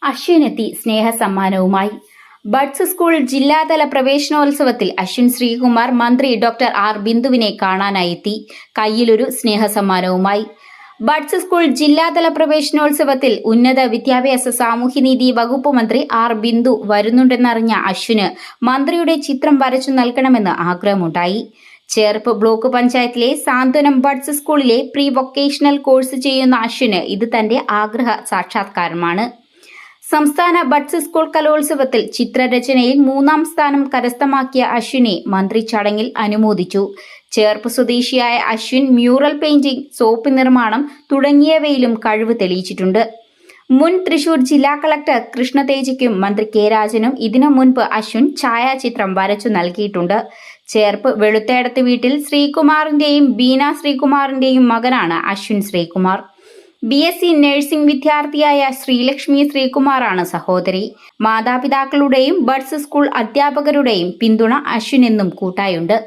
അശ്വിനെത്തി സ്നേഹസമ്മാനവുമായി. Buds school ജില്ലാതല പ്രവേശനോത്സവത്തിൽ അശ്വിൻ ശ്രീകുമാർ മന്ത്രി doctor R ബിന്ദുവിനെ കാണാനായെത്തി. കയ്യിലൊരു സ്നേഹസമ്മാനവുമായി. ബഡ്സ് സ്കൂൾ ജില്ലാതല പ്രവേശനോത്സവത്തിൽ ഉന്നത വിദ്യാഭ്യാസ സാമൂഹ്യനീതി വകുപ്പ് മന്ത്രി ആർ ബിന്ദു വരുന്നുണ്ടെന്നറിഞ്ഞ അശ്വിന് മന്ത്രിയുടെ ചിത്രം വരച്ചു നൽകണമെന്ന് ആഗ്രഹമുണ്ടായി. ചേർപ്പ് ബ്ലോക്ക് പഞ്ചായത്തിലെ സാന്ത്വനം ബഡ്സ് സ്കൂളിലെ പ്രീ വൊക്കേഷണൽ കോഴ്സ് ചെയ്യുന്ന അശ്വിന് ഇത് തന്റെ ആഗ്രഹ സാക്ഷാത്കാരമാണ്. സംസ്ഥാന ബഡ്സ് സ്കൂൾ കലോത്സവത്തിൽ ചിത്രരചനയിൽ 3ാം സ്ഥാനം കരസ്ഥമാക്കിയ അശ്വിനെ മന്ത്രി ചടങ്ങിൽ അനുമോദിച്ചു. ചേർപ്പ് സ്വദേശിയായ അശ്വിൻ മ്യൂറൽ പെയിന്റിംഗ്, സോപ്പ് നിർമ്മാണം തുടങ്ങിയവയിലും കഴിവ് തെളിയിച്ചിട്ടുണ്ട്. മുൻ തൃശൂർ ജില്ലാ കളക്ടർ കൃഷ്ണതേജയ്ക്കും മന്ത്രി കെ രാജനും ഇതിനു മുൻപ് അശ്വിൻ ഛായാചിത്രം വരച്ചു നൽകിയിട്ടുണ്ട്. ചേർപ്പ് വെളുത്തേടത്ത് വീട്ടിൽ ശ്രീകുമാറിന്റെയും ബീന ശ്രീകുമാറിന്റെയും മകനാണ് അശ്വിൻ ശ്രീകുമാർ. BSc നഴ്സിംഗ് വിദ്യാർത്ഥിയായ ശ്രീലക്ഷ്മി ശ്രീകുമാറാണ് സഹോദരി. മാതാപിതാക്കളുടെയും ബഡ്സ് സ്കൂൾ അധ്യാപകരുടെയും പിന്തുണ അശ്വിനെന്നും കൂട്ടായുണ്ട്.